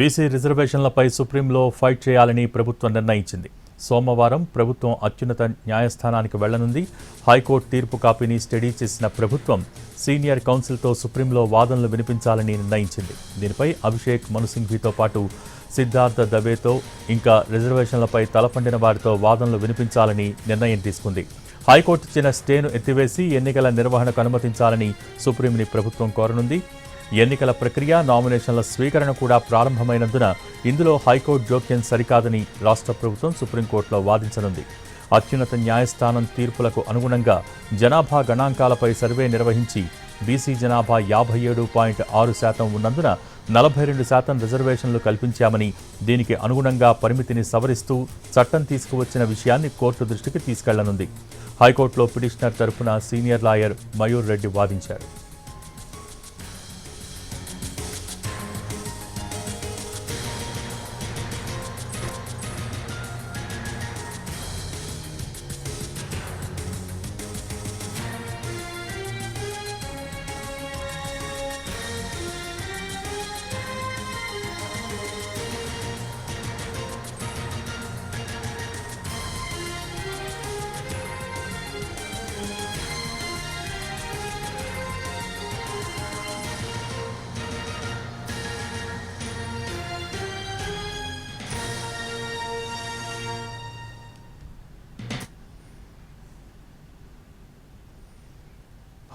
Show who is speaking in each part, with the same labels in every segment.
Speaker 1: BC రిజర్వేషన్లపై సుప్రీంలో fight చేయాలని ప్రభుత్వం నిర్ణయించింది. సోమవారం ప్రభుత్వం అత్యున్నత న్యాయస్థానానికి వెళ్లనుంది. హైకోర్టు తీర్పు కాపీని స్టడీ చేసిన ప్రభుత్వం సీనియర్ కౌన్సిల్తో సుప్రీంలో వాదనలు వినిపించాలని నిర్ణయించింది. దీనిపై అభిషేక్ మను సింఘ్వీతో పాటు సిద్ధార్థ దవేతో ఇంకా రిజర్వేషన్లపై తలపండిన వారితో వాదనలు వినిపించాలని నిర్ణయం తీసుకుంది. హైకోర్టు ఇచ్చిన స్టేను ఎత్తివేసి ఎన్నికల నిర్వహణకు అనుమతించాలని సుప్రీంని ప్రభుత్వం కోరనుంది. ఎన్నికల ప్రక్రియ, నామినేషన్ల స్వీకరణ కూడా ప్రారంభమైనందున ఇందులో హైకోర్టు జోక్యం సరికాదని రాష్ట్ర ప్రభుత్వం సుప్రీంకోర్టులో వాదించనుంది. అత్యున్నత న్యాయస్థానం తీర్పులకు అనుగుణంగా జనాభా గణాంకాలపై సర్వే నిర్వహించి బీసీ జనాభా 57.6% ఉన్నందున 42% రిజర్వేషన్లు కల్పించామని, దీనికి అనుగుణంగా పరిమితిని సవరిస్తూ చట్టం తీసుకువచ్చిన విషయాన్ని కోర్టు దృష్టికి తీసుకెళ్లనుంది. హైకోర్టులో పిటిషనర్ తరపున సీనియర్ లాయర్ మయూర్ రెడ్డి వాదించారు.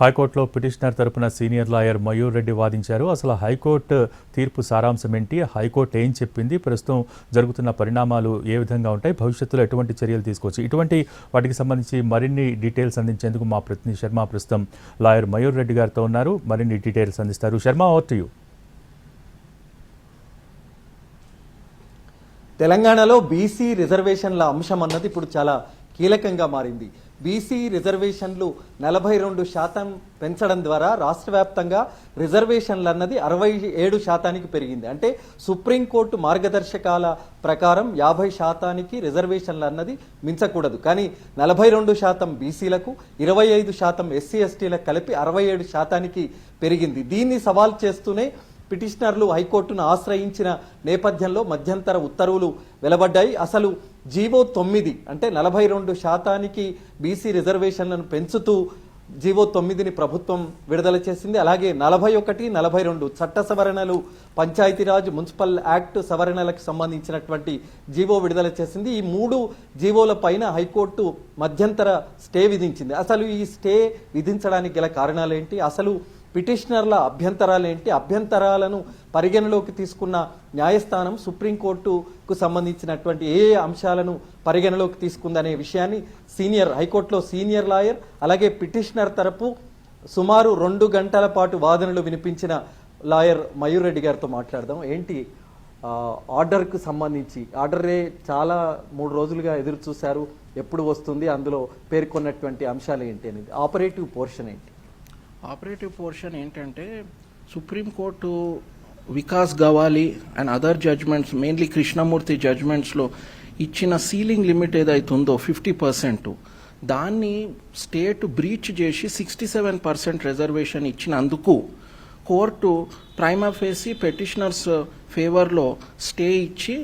Speaker 1: హైకోర్టులో పిటిషనర్ తరపున సీనియర్ లాయర్ మయూర్ రెడ్డి వాదించారు. అసలు హైకోర్టు తీర్పు సారాంశం ఏంటి, హైకోర్టు ఏం చెప్పింది, ప్రస్తుతం జరుగుతున్న పరిణామాలు ఏ విధంగా ఉంటాయి, భవిష్యత్తులో ఎటువంటి చర్యలు తీసుకోవచ్చు, ఇటువంటి వాటికి సంబంధించి మరిన్ని డీటెయిల్స్ అందించేందుకు మా ప్రతినిధి శర్మ ప్రస్తుతం లాయర్ మయూర్ రెడ్డి గారితో ఉన్నారు. మరిన్ని డీటెయిల్స్ అందిస్తారు. Sharma, over to you.
Speaker 2: తెలంగాణలో బీసీ రిజర్వేషన్ల అంశం అన్నది ఇప్పుడు చాలా కీలకంగా మారింది. బీసీ రిజర్వేషన్లు 42% పెంచడం ద్వారా రాష్ట్ర వ్యాప్తంగా రిజర్వేషన్లు అన్నది 67% పెరిగింది. అంటే సుప్రీంకోర్టు మార్గదర్శకాల ప్రకారం 50% రిజర్వేషన్లు అన్నది మించకూడదు. కానీ 42% బీసీలకు, 25% ఎస్సీ ఎస్టీలకు కలిపి 67% పెరిగింది. దీన్ని సవాల్ చేస్తూనే పిటిషనర్లు హైకోర్టును ఆశ్రయించిన నేపథ్యంలో మధ్యంతర ఉత్తర్వులు వెలువడ్డాయి. అసలు జీవో 9 అంటే 42% బీసీ రిజర్వేషన్లను పెంచుతూ జీవో 9ని ప్రభుత్వం విడుదల చేసింది. అలాగే 41, 42 చట్ట సవరణలు, పంచాయతీరాజ్, మున్సిపల్ యాక్ట్ సవరణలకు సంబంధించినటువంటి జీవో విడుదల చేసింది. ఈ 3 జీవోల పైన హైకోర్టు మధ్యంతర స్టే విధించింది. అసలు ఈ స్టే విధించడానికి గల కారణాలేంటి, అసలు పిటిషనర్ల అభ్యంతరాలేంటి, అభ్యంతరాలను పరిగణలోకి తీసుకున్న న్యాయస్థానం సుప్రీంకోర్టుకు సంబంధించినటువంటి ఏ అంశాలను పరిగణలోకి తీసుకుందనే విషయాన్ని హైకోర్టులో సీనియర్ లాయర్ అలాగే పిటిషనర్ తరపు సుమారు 2 గంటల పాటు వాదనలు వినిపించిన లాయర్ మయూర్ రెడ్డి గారితో మాట్లాడదాం. ఏంటి ఆర్డర్కు సంబంధించి, ఆర్డరే చాలా 3 రోజులుగా ఎదురు చూశారు, ఎప్పుడు వస్తుంది, అందులో పేర్కొన్నటువంటి అంశాలు ఏంటి అనేది, ఆపరేటివ్ పోర్షన్ ఏంటి?
Speaker 3: ఆపరేటివ్ పోర్షన్ ఏంటంటే supreme court Vikas Gawali and other judgements, mainly Krishnamurthy జడ్జ్మెంట్స్లో ఇచ్చిన సీలింగ్ లిమిట్ ఏదైతుందో 50%, దాన్ని స్టేట్ బ్రీచ్ చేసి 67% రిజర్వేషన్ ఇచ్చినందుకు కోర్టు ప్రైమా ఫేసి పెటిషనర్స్ ఫేవర్లో స్టే ఇచ్చి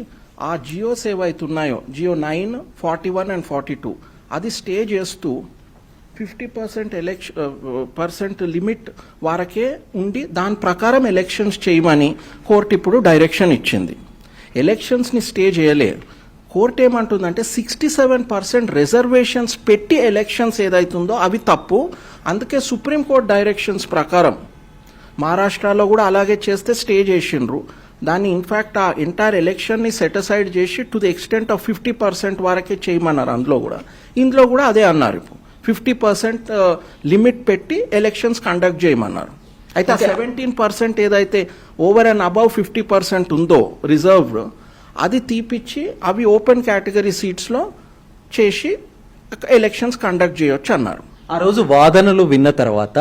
Speaker 3: ఆ జియోస్ ఏవైతున్నాయో జియో 9, 41 అండ్ 42 అది స్టే చేస్తూ 50% లిమిట్ వరకే ఉండి దాని ప్రకారం ఎలక్షన్స్ చేయమని కోర్టు ఇప్పుడు డైరెక్షన్ ఇచ్చింది. ఎలక్షన్స్ని స్టే చేయలే. కోర్టు ఏమంటుందంటే 67% రిజర్వేషన్స్ పెట్టి ఎలక్షన్స్ ఏదైతుందో అవి తప్పు, అందుకే సుప్రీంకోర్టు డైరెక్షన్స్ ప్రకారం మహారాష్ట్రలో కూడా అలాగే చేస్తే స్టే చేసిండ్రు. దాన్ని ఇన్ఫ్యాక్ట్ ఆ ఎంటైర్ ఎలక్షన్ని సెటిసైడ్ చేసి టు ది ఎక్స్టెంట్ ఆఫ్ 50% వరకే చేయమన్నారు. ఇందులో కూడా అదే అన్నారు. ఇప్పుడు 50% లిమిట్ పెట్టి ఎలక్షన్స్ కండక్ట్ చేయమన్నారు. అయితే 17% ఏదైతే ఓవర్ అండ్ అబౌవ్ 50% ఉందో రిజర్వ్డ్, అది తీపిచ్చి అవి ఓపెన్ కేటగిరీ సీట్స్లో చేసి ఎలక్షన్స్ కండక్ట్ చేయొచ్చు అన్నారు.
Speaker 2: ఆ రోజు వాదనలు విన్న తర్వాత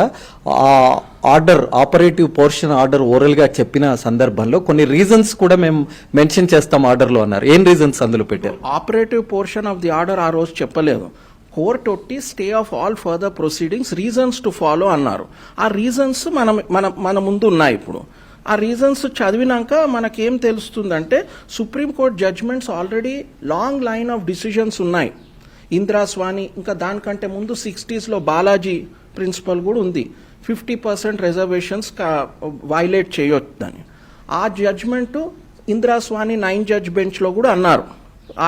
Speaker 2: ఆర్డర్, ఆపరేటివ్ పోర్షన్ ఆర్డర్ ఓరల్గా చెప్పిన సందర్భంలో కొన్ని రీజన్స్ కూడా మేము మెన్షన్ చేస్తాం ఆర్డర్లో అన్నారు. ఏం రీజన్స్ అందులో పెట్టారు?
Speaker 3: Operative portion of the order ఆ రోజు చెప్పలేదు. కోర్ట్ ఒట్టి stay of all further proceedings, reasons to follow అన్నారు. ఆ రీజన్స్ మన ముందు ఉన్నాయి. ఇప్పుడు ఆ రీజన్స్ చదివినాక మనకేం తెలుస్తుందంటే supreme court judgements already long line of decisions ఉన్నాయి. ఇందిరాస్వామి, ఇంకా దానికంటే ముందు 60s బాలాజీ ప్రిన్సిపల్ కూడా ఉంది, 50% రిజర్వేషన్స్ వైలేట్ చేయొద్దని. ఆ జడ్జ్మెంట్ ఇందిరాస్వామి 9 జడ్జ్ బెంచ్లో కూడా అన్నారు,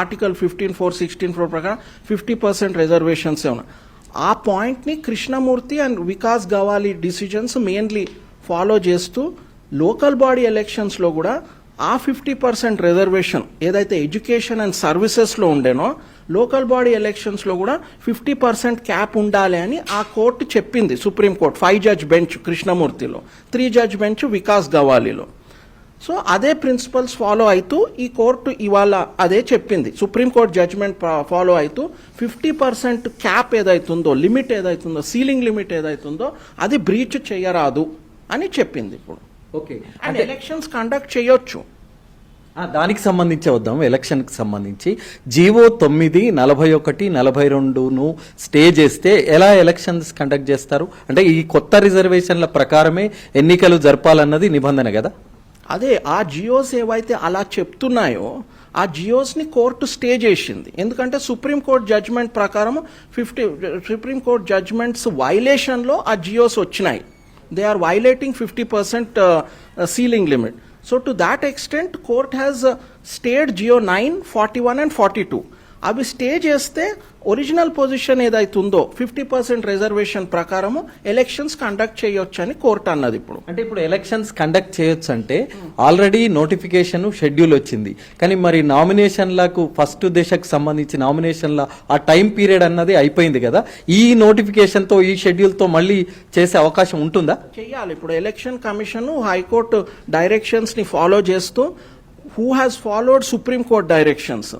Speaker 3: ఆర్టికల్ 15(4), 16(4) ప్రకారం 50% రిజర్వేషన్సే ఉన్నాయి. ఆ పాయింట్ని Krishnamurthy and Vikas Gawali decisions mainly follow చేస్తూ లోకల్ బాడీ ఎలక్షన్స్లో కూడా ఆ 50% రిజర్వేషన్ ఏదైతే ఎడ్యుకేషన్ అండ్ సర్వీసెస్లో ఉండేనో లోకల్ బాడీ ఎలక్షన్స్లో కూడా 50% క్యాప్ ఉండాలి అని ఆ కోర్టు చెప్పింది. సుప్రీంకోర్టు 5 జడ్జ్ బెంచ్ కృష్ణమూర్తిలో, 3 జడ్జ్ బెంచ్ వికాస్ గవాలీలో. సో అదే ప్రిన్సిపల్స్ ఫాలో అవుతూ ఈ కోర్టు ఇవాళ అదే చెప్పింది. సుప్రీంకోర్టు జడ్జ్మెంట్ ఫాలో అవుతూ 50% క్యాప్ ఏదైతుందో, లిమిట్ ఏదైతుందో, సీలింగ్ లిమిట్ ఏదైతుందో అది బ్రీచ్ చేయరాదు అని చెప్పింది. ఇప్పుడు
Speaker 2: ఓకే,
Speaker 3: అండ్ ఎలక్షన్స్ కండక్ట్ చేయొచ్చు.
Speaker 2: దానికి సంబంధించి వద్దాం. ఎలక్షన్కి సంబంధించి జీవో 9, 41, 42ను స్టే చేస్తే ఎలా ఎలక్షన్స్ కండక్ట్ చేస్తారు? అంటే ఈ కొత్త రిజర్వేషన్ల ప్రకారమే ఎన్నికలు జరపాలన్నది నిబంధన కదా.
Speaker 3: అదే ఆ జియోస్ ఏవైతే అలా చెప్తున్నాయో ఆ జియోస్ని కోర్టు స్టే చేసింది. ఎందుకంటే సుప్రీంకోర్టు జడ్జ్మెంట్ ప్రకారం సుప్రీంకోర్టు జడ్జ్మెంట్స్ వైలేషన్లో ఆ జియోస్ వచ్చినాయి. They are violating 50% ceiling limit. So to that extent, court has stayed Geo 9, 41 and 42. అవి స్టే చేస్తే ఒరిజినల్ పొజిషన్ ఏదైతుందో 50% రిజర్వేషన్ ప్రకారము ఎలక్షన్స్ కండక్ట్ చేయొచ్చు అని కోర్టు అన్నది. ఇప్పుడు
Speaker 2: అంటే ఇప్పుడు ఎలక్షన్స్ కండక్ట్ చేయొచ్చు అంటే ఆల్రెడీ నోటిఫికేషన్ షెడ్యూల్ వచ్చింది, కానీ మరి నామినేషన్లకు ఫస్ట్ దశకు సంబంధించి నామినేషన్ల ఆ టైం పీరియడ్ అన్నది అయిపోయింది కదా. ఈ నోటిఫికేషన్తో ఈ షెడ్యూల్తో మళ్ళీ చేసే అవకాశం ఉంటుందా?
Speaker 3: చెయ్యాలి. ఇప్పుడు ఎలక్షన్ కమిషన్ హైకోర్టు డైరెక్షన్స్ని ఫాలో చేస్తూ who has followed supreme court directions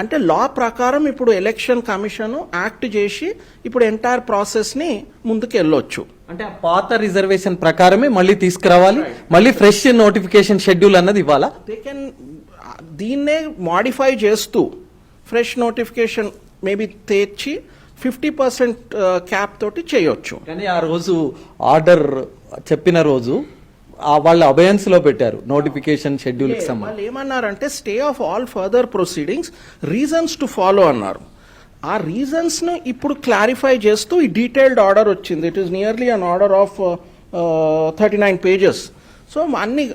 Speaker 3: అంటే లా ప్రకారం ఇప్పుడు ఎలక్షన్ కమిషన్ యాక్ట్ చేసి ఇప్పుడు ఎంటైర్ ప్రాసెస్ని ముందుకు వెళ్ళొచ్చు.
Speaker 2: అంటే ఆ పాత రిజర్వేషన్ ప్రకారమే మళ్ళీ తీసుకురావాలి, మళ్ళీ ఫ్రెష్ నోటిఫికేషన్ షెడ్యూల్ అన్నది ఇవ్వాలా?
Speaker 3: దే కెన్ దీన్నే మాడిఫై చేస్తూ ఫ్రెష్ నోటిఫికేషన్ మేబీ తెచ్చి 50% క్యాప్ తోటి చేయొచ్చు.
Speaker 2: కానీ ఆ రోజు ఆర్డర్ చెప్పిన రోజు వాళ్ళ అబయన్స్ లో పెట్టారు నోటిఫికేషన్ షెడ్యూల్ కి సంబంధించి.
Speaker 3: వాళ్ళు ఏమన్నారంటే stay of all further proceedings, reasons to follow అన్నారు. ఆ రీజన్స్ ను ఇప్పుడు క్లారిఫై చేస్తూ ఈ డీటెయిల్డ్ ఆర్డర్ వచ్చింది. It is nearly an order of 39 pages. So అన్ని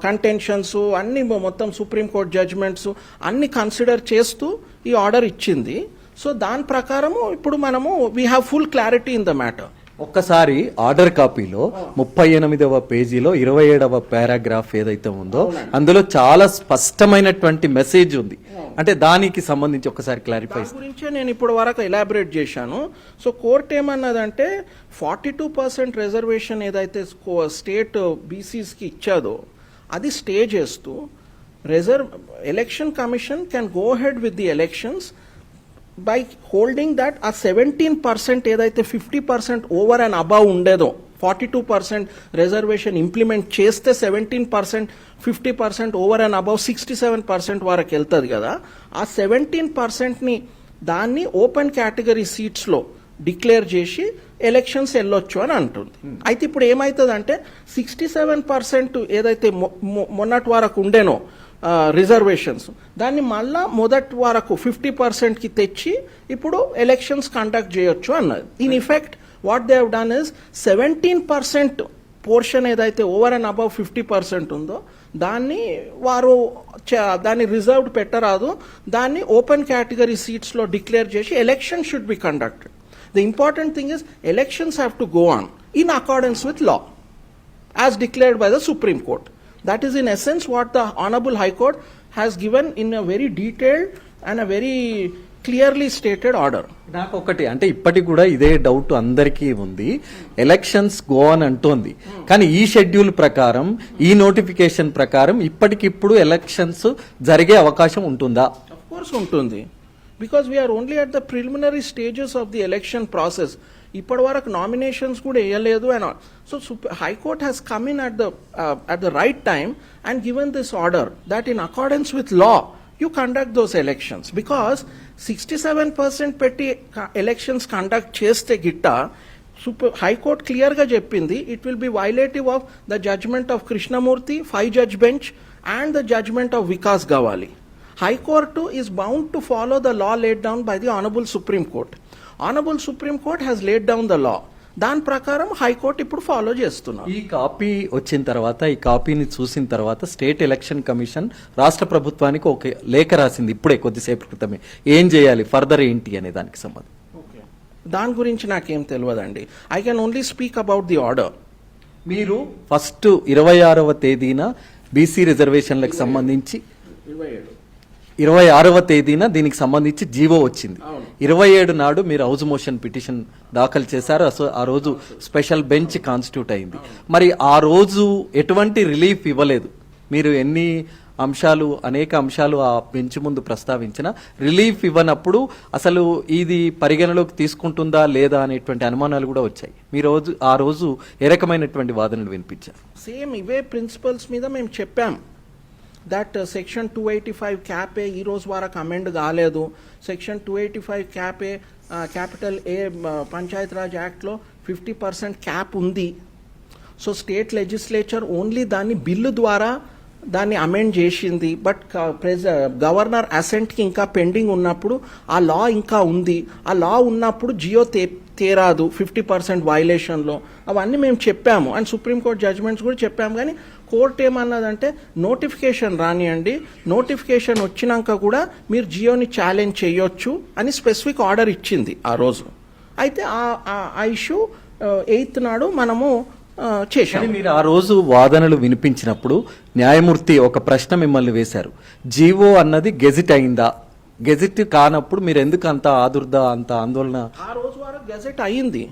Speaker 3: కంటెన్షన్స్ అన్ని మొత్తం సుప్రీంకోర్టు జడ్జ్మెంట్స్ అన్ని కన్సిడర్ చేస్తూ ఈ ఆర్డర్ ఇచ్చింది. సో దాని ప్రకారము ఇప్పుడు మనము we have full clarity in the matter.
Speaker 2: ఒక్కసారి ఆర్డర్ కాపీలో 38వ పేజీలో 27వ పారాగ్రాఫ్ ఏదైతే ఉందో అందులో చాలా స్పష్టమైనటువంటి మెసేజ్ ఉంది. అంటే దానికి సంబంధించి ఒకసారి క్లారిఫై
Speaker 3: గురించే నేను ఇప్పుడు వరకు ఎలాబరేట్ చేశాను. సో కోర్టు ఏమన్నదంటే 42% రిజర్వేషన్ ఏదైతే స్టేట్ బీసీస్కి ఇచ్చాదో అది స్టే చేస్తూ election commission can go head with the elections by holding that ఆ 17% ఏదైతే 50% ఓవర్ అండ్ అబవ్ ఉండేదో 42% రిజర్వేషన్ ఇంప్లిమెంట్ చేస్తే 17% 50% ఓవర్ అండ్ అబవ్ 67% వరకు వెళ్తుంది కదా. ఆ 17%ని దాన్ని ఓపెన్ కేటగిరీ సీట్స్లో డిక్లేర్ చేసి ఎలక్షన్స్ వెళ్ళొచ్చు అని అంటుంది. అయితే ఇప్పుడు ఏమవుతుందంటే 67% ఏదైతే మొన్నటి వరకు ఉండేనో రిజర్వేషన్స్ దాన్ని మళ్ళా మొదటి వరకు 50%కి తెచ్చి ఇప్పుడు ఎలక్షన్స్ కండక్ట్ చేయొచ్చు అన్నది. In effect what they have done is 17% portion ఏదైతే ఓవర్ అండ్ అబవ్ 50% ఉందో దాన్ని వారు దాన్ని రిజర్వ్డ్ పెట్టరాదు, దాన్ని ఓపెన్ కేటగిరీ సీట్స్లో డిక్లేర్ చేసి election should be conducted. The important thing is elections have to go on in accordance with law as declared by the Supreme Court. That is in essence what the Honorable High Court has given in a very detailed and a very clearly stated order.
Speaker 2: నాకు ఒకటి అంటే ఇప్పటికి కూడా ఇదే doubt అందరికీ ఉంది. Elections go on అంటోంది, కానీ ఈ షెడ్యూల్ ప్రకారం ఈ నోటిఫికేషన్ ప్రకారం ఇప్పటికిప్పుడు ఎలక్షన్స్ జరిగే అవకాశం ఉంటుందా?
Speaker 3: Of course ఉంటుంది, because we are only at the preliminary stages of the election process. ఇప్పటి వరకు నామినేషన్స్ కూడా వేయలేదు and so high court has come in at the right time and given this order that in accordance with law you conduct those elections, because 67% పెట్టి elections conduct చేస్తే గిట్ట high court క్లియర్గా చెప్పింది it will be violative of the judgement of Krishnamurthy 5 judge bench and the judgement of Vikas Gawali. High court is bound to follow the law laid down by the honourable supreme court. Honourable supreme court has laid down the law. దాని ప్రకారం high court ఇప్పుడు follow చేస్తున్నారు.
Speaker 2: ఈ copy వచ్చిన తర్వాత, ఈ కాపీని చూసిన తర్వాత స్టేట్ ఎలక్షన్ కమిషన్ రాష్ట్ర ప్రభుత్వానికి ఒక లేఖ రాసింది ఇప్పుడే కొద్దిసేపు క్రితమే. ఏం చేయాలి, ఫర్దర్ ఏంటి అనే దానికి సంబంధించి
Speaker 3: దాని గురించి నాకేం తెలియదండి. I can only speak about the order.
Speaker 2: మీరు ఫస్ట్ 26వ తేదీన బీసీ రిజర్వేషన్లకు సంబంధించి 26వ తేదీన దీనికి సంబంధించి జీవో వచ్చింది. 27 నాడు మీరు హౌస్ మోషన్ పిటిషన్ దాఖలు చేశారు. ఆ రోజు స్పెషల్ బెంచ్ కాన్స్టిట్యూట్ అయింది. మరి ఆ రోజు ఎటువంటి రిలీఫ్ ఇవ్వలేదు. మీరు ఎన్ని అంశాలు, అనేక అంశాలు ఆ బెంచ్ ముందు ప్రస్తావించిన రిలీఫ్ ఇవ్వనప్పుడు అసలు ఇది పరిగణలోకి తీసుకుంటుందా లేదా అనేటువంటి అనుమానాలు కూడా వచ్చాయి. మీరు ఆ రోజు ఏ రకమైనటువంటి వాదనలు వినిపించారు?
Speaker 3: సేమ్ ఇవే ప్రిన్సిపల్స్ మీద మేము చెప్పాం. దట్ సెక్షన్ 285 క్యాపే ఈ రోజు వరకు అమెండ్ కాలేదు. సెక్షన్ 285 క్యాపే క్యాపిటల్ ఏ పంచాయత్ రాజ్ యాక్ట్లో 50% క్యాప్ ఉంది. సో స్టేట్ లెజిస్లేచర్ ఓన్లీ దాన్ని బిల్లు ద్వారా దాన్ని అమెండ్ చేసింది. బట్ గవర్నర్ అసెంట్కి ఇంకా పెండింగ్ ఉన్నప్పుడు ఆ లా ఇంకా ఉంది. ఆ లా ఉన్నప్పుడు జియో తేరాదు 50% వైలేషన్లో. అవన్నీ మేము చెప్పాము అండ్ సుప్రీంకోర్టు జడ్జ్మెంట్స్ కూడా చెప్పాము. కానీ కోర్టు ఏమన్నదంటే నోటిఫికేషన్ రానియండి, నోటిఫికేషన్ వచ్చినాక కూడా మీరు జియోని ఛాలెంజ్ చేయొచ్చు అని స్పెసిఫిక్ ఆర్డర్ ఇచ్చింది ఆ రోజు. అయితే ఆ ఇష్యూ 8th నాడు మనము చేశాం.
Speaker 2: మీరు ఆ రోజు వాదనలు వినిపించినప్పుడు న్యాయమూర్తి ఒక ప్రశ్న మిమ్మల్ని వేశారు. జీవో అన్నది గెజిట్ అయిందా? గెజిట్ కానప్పుడు మీరు ఎందుకు అంత ఆదుర్దా, అంత ఆందోళన?
Speaker 3: ఆ రోజు వరకు గెజెట్ అయ్యింది.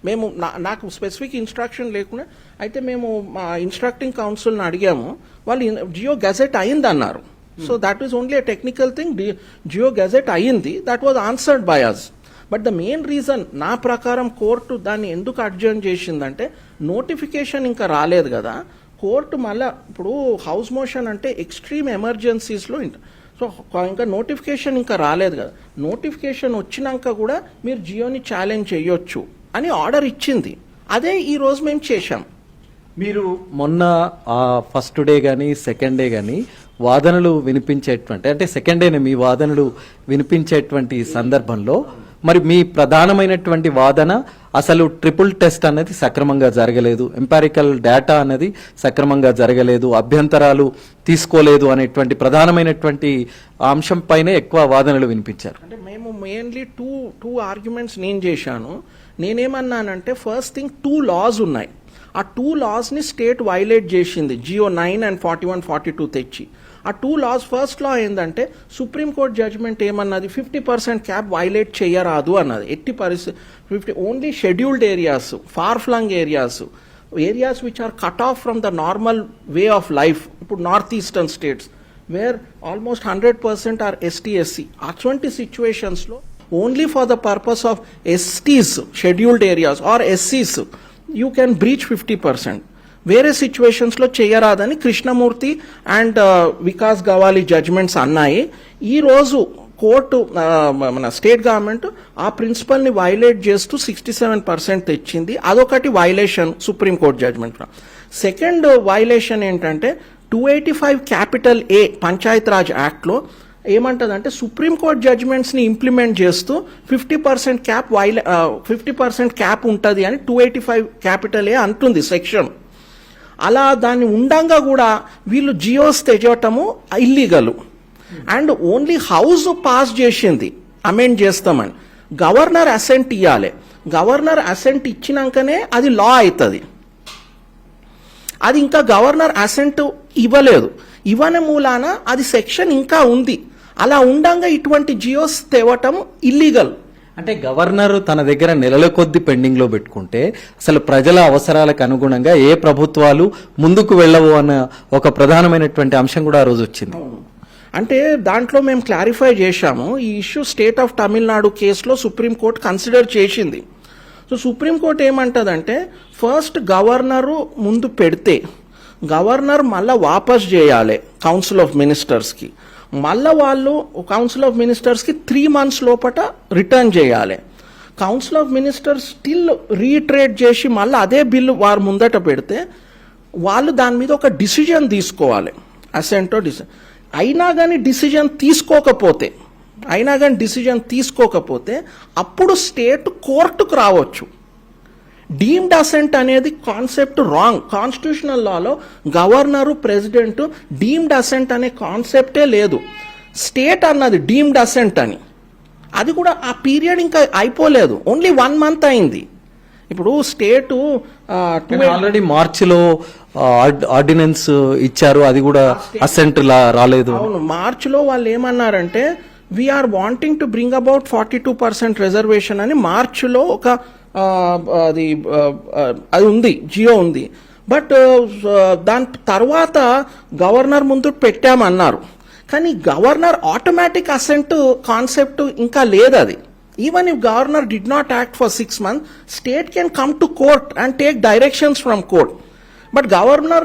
Speaker 3: మేము నాకు స్పెసిఫిక్ ఇన్స్ట్రక్షన్ లేకుండా అయితే మేము మా ఇన్స్ట్రక్టింగ్ కౌన్సిల్ని అడిగాము. వాళ్ళు జియో గెజెట్ అయింది అన్నారు. So that is only a technical thing. GO gazette అయ్యింది, that was answered by us. But the main reason నా ప్రకారం కోర్టు దాన్ని ఎందుకు అడ్జర్న్ చేసిందంటే నోటిఫికేషన్ ఇంకా రాలేదు కదా. కోర్టు మళ్ళీ ఇప్పుడు హౌస్ మోషన్ అంటే ఎక్స్ట్రీమ్ ఎమర్జెన్సీస్లో సో ఇంకా నోటిఫికేషన్ ఇంకా రాలేదు కదా. నోటిఫికేషన్ వచ్చినాక కూడా మీరు జియోని ఛాలెంజ్ చేయొచ్చు అని ఆర్డర్ ఇచ్చింది. అదే ఈ రోజు మేము చేశాం.
Speaker 2: మీరు మొన్న ఫస్ట్ డే కానీ సెకండ్ డే కానీ వాదనలు వినిపించేటువంటి, అంటే సెకండ్ డేనే మీ వాదనలు వినిపించేటువంటి సందర్భంలో మరి మీ ప్రధానమైనటువంటి వాదన అసలు ట్రిపుల్ టెస్ట్ అనేది సక్రమంగా జరగలేదు, ఎంపారికల్ డేటా అనేది సక్రమంగా జరగలేదు, అభ్యంతరాలు తీసుకోలేదు అనేటువంటి ప్రధానమైనటువంటి అంశంపైనే ఎక్కువ వాదనలు వినిపించారు.
Speaker 3: అంటే మేము మెయిన్లీ టూ ఆర్గ్యుమెంట్స్ నేను చేశాను. నేనేమన్నానంటే ఫస్ట్ థింగ్ 2 laws ఉన్నాయి. ఆ 2 lawsని స్టేట్ వైలేట్ చేసింది జియో 9 and 41, 42 తెచ్చి. ఆ 2 laws ఫస్ట్ లా ఏంటంటే సుప్రీంకోర్టు జడ్జ్మెంట్ ఏమన్నది 50% క్యాప్ వైలేట్ చేయరాదు అన్నది. ఎట్టి పరిస్థితి only scheduled areas, far flung areas which are cut off from the normal way of life. ఇప్పుడు north eastern states where almost 100% are ST/SC. అటువంటి సిచ్యువేషన్స్లో only for the purpose of STs, scheduled areas are SCs you can breach 50%. వేరే సిచ్యువేషన్స్లో చేయరాదని Krishnamurthy and Vikas Gawali judgments అన్నాయి. ఈరోజు court మన state government ఆ ప్రిన్సిపల్ని వైలేట్ చేస్తూ 67% తెచ్చింది. అదొకటి violation supreme court judgment. Second violation ఏంటంటే 285 క్యాపిటల్ ఏ పంచాయత్ రాజ్ యాక్ట్లో ఏమంటదంటే సుప్రీంకోర్టు జడ్జ్మెంట్స్ని ఇంప్లిమెంట్ చేస్తూ 50% క్యాప్ 50% క్యాప్ ఉంటుంది అని 285 క్యాపిటల్ ఏ అంటుంది సెక్షన్. అలా దాన్ని ఉండంగా కూడా వీళ్ళు జియోస్ తెచ్చటము illegal. And only house pass చేసింది అమెండ్ చేస్తామని. గవర్నర్ అసెంట్ ఇవ్వాలి. గవర్నర్ అసెంట్ ఇచ్చినాకనే అది లా అవుతుంది. అది ఇంకా గవర్నర్ అసెంట్ ఇవ్వలేదు. ఇవ్వని మూలాన అది సెక్షన్ ఇంకా ఉంది. అలా ఉండంగా ఇటువంటి జియోస్ తేవటం ఇల్లీగల్.
Speaker 2: అంటే గవర్నర్ తన దగ్గర నెలల కొద్ది పెండింగ్ లో పెట్టుకుంటే అసలు ప్రజల అవసరాలకు అనుగుణంగా ఏ ప్రభుత్వాలు ముందుకు వెళ్ళవు అన్న ఒక ప్రధానమైనటువంటి అంశం కూడా ఆ రోజు వచ్చింది.
Speaker 3: అంటే దాంట్లో మేము క్లారిఫై చేశాము. ఈ ఇష్యూ స్టేట్ ఆఫ్ తమిళనాడు కేసులో సుప్రీంకోర్టు కన్సిడర్ చేసింది. సో సుప్రీంకోర్టు ఏమంటదంటే ఫస్ట్ గవర్నరు ముందు పెడితే గవర్నర్ మళ్ళీ వాపస్ చేయాలి కౌన్సిల్ ఆఫ్ మినిస్టర్స్కి. మళ్ళీ వాళ్ళు కౌన్సిల్ ఆఫ్ మినిస్టర్స్కి 3 months లోపట రిటర్న్ చేయాలి. Council of ministers still retreat చేసి మళ్ళీ అదే బిల్లు వారు ముందట పెడితే వాళ్ళు దాని మీద ఒక డిసిజన్ తీసుకోవాలి, అసెంటో డిసిజన్. అయినా కానీ డిసిజన్ తీసుకోకపోతే అప్పుడు స్టేట్ కోర్టుకు రావచ్చు. డీమ్డ్ అసెంట్ అనేది కాన్సెప్ట్ రాంగ్. కాన్స్టిట్యూషనల్ లాలో గవర్నరు ప్రెసిడెంట్ డీమ్డ్ అసెంట్ అనే కాన్సెప్టే లేదు. స్టేట్ అన్నది డీమ్డ్ అసెంట్ అని. అది కూడా ఆ పీరియడ్ ఇంకా అయిపోలేదు, ఓన్లీ 1 month అయింది. ఇప్పుడు స్టేటు
Speaker 2: ఆల్రెడీ మార్చిలో ఆర్డినెన్స్ ఇచ్చారు, అది కూడా అసెంట్ రాలేదు.
Speaker 3: అవును, మార్చిలో వాళ్ళు ఏమన్నారంటే we are wanting to bring about 42% reservation అని మార్చిలో ఒక అది ఉంది, జియో ఉంది. బట్ దాని తర్వాత గవర్నర్ ముందు పెట్టామన్నారు, కానీ గవర్నర్ ఆటోమేటిక్ అసెంట్ కాన్సెప్ట్ ఇంకా లేదు. అది even if governor did not act for 6 months, state can come to court and take directions from court. But governor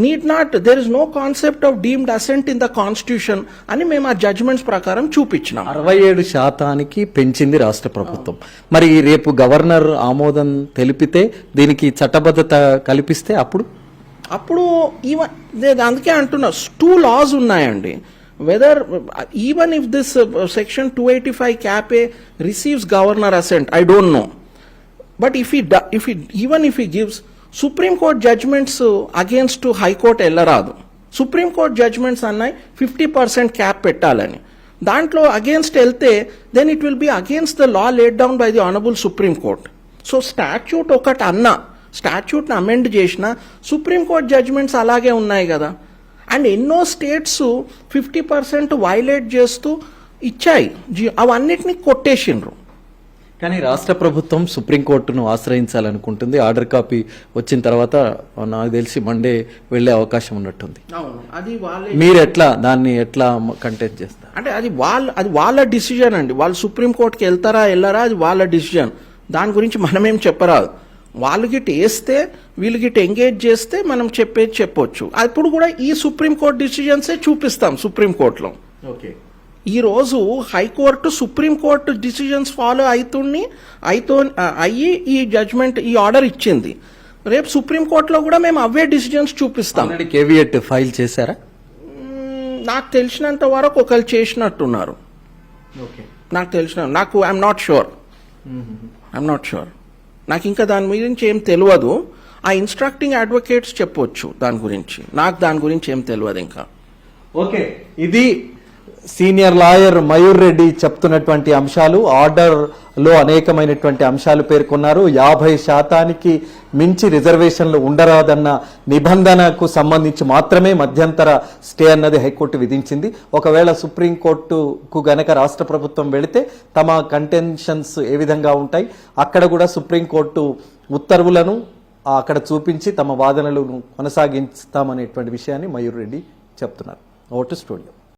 Speaker 3: need not, there is no concept of deemed assent in the constitution అని మేము ఆ judgements ప్రకారం చూపించినాం.
Speaker 2: 67% పెంచింది రాష్ట్ర ప్రభుత్వం. మరి రేపు governor ఆమోదం తెలిపితే, దీనికి చట్టబద్ధత కల్పిస్తే
Speaker 3: అప్పుడు అందుకే అంటున్నా 2 laws ఉన్నాయండి. Whether even if this section 285 cap A receives governor assent, I don't know. But even if he gives, Supreme Court judgments against to High Court ellaradu. Supreme Court judgments annai 50% cap pettalani. Dantlo against elte, then it will be against the law laid down by the Honorable Supreme Court. So statute okat anna, statute na amend chesina, Supreme Court judgments alage unnai kada. And ఎన్నో states 50% violate చేస్తూ ఇచ్చాయి, అవన్నిటిని కొట్టేసిండ్రు.
Speaker 2: కానీ రాష్ట్ర ప్రభుత్వం సుప్రీంకోర్టును ఆశ్రయించాలనుకుంటుంది. Order copy వచ్చిన తర్వాత నాకు తెలిసి మండే వెళ్లే అవకాశం ఉన్నట్టుంది.
Speaker 3: అది
Speaker 2: మీరు దాన్ని ఎట్లా కంటెస్ట్ చేస్తారు?
Speaker 3: అంటే అది వాళ్ళ డిసిజన్ అండి. వాళ్ళు సుప్రీంకోర్టుకి వెళ్ళరా అది వాళ్ళ డిసిజన్. దాని గురించి మనమేం చెప్పరాదు. వాళ్ళు గిట్ వేస్తే వీళ్ళు గిట్ ఎంగేజ్ చేస్తే మనం చెప్పొచ్చు. అప్పుడు కూడా ఈ సుప్రీంకోర్టు డిసిజన్సే చూపిస్తాం సుప్రీంకోర్టులో.
Speaker 2: ఓకే,
Speaker 3: ఈ రోజు హైకోర్టు సుప్రీంకోర్టు డిసిజన్స్ ఫాలో అయ్యి ఈ జడ్జ్మెంట్ ఈ ఆర్డర్ ఇచ్చింది. రేపు సుప్రీంకోర్టులో కూడా మేము అవే డిసిజన్స్ చూపిస్తాం.
Speaker 2: కేవియట్ ఫైల్ చేశారా?
Speaker 3: నాకు తెలిసినంత వరకు ఒకరు చేసినట్టున్నారు. I'm not sure. నాకు ఇంకా దాని గురించి ఏం తెలియదు. ఆ ఇన్స్ట్రక్టింగ్ అడ్వకేట్స్ చెప్పొచ్చు దాని గురించి. నాకు దాని గురించి ఏం తెలియదు ఇంకా.
Speaker 2: ఓకే, ఇది సీనియర్ లాయర్ మయూర్ రెడ్డి చెప్తున్నటువంటి అంశాలు. ఆర్డర్ లో అనేకమైనటువంటి అంశాలు పేర్కొన్నారు. 50% మించి రిజర్వేషన్లు ఉండరాదన్న నిబంధనకు సంబంధించి మాత్రమే మధ్యంతర స్టే అన్నది హైకోర్టు విధించింది. ఒకవేళ సుప్రీంకోర్టుకు గనక రాష్ట్ర ప్రభుత్వం వెళితే తమ కంటెన్షన్స్ ఏ విధంగా ఉంటాయి, అక్కడ కూడా సుప్రీంకోర్టు ఉత్తర్వులను అక్కడ చూపించి తమ వాదనలను కొనసాగిస్తామనేటువంటి విషయాన్ని మయూర్ రెడ్డి చెప్తున్నారు. Vote studio.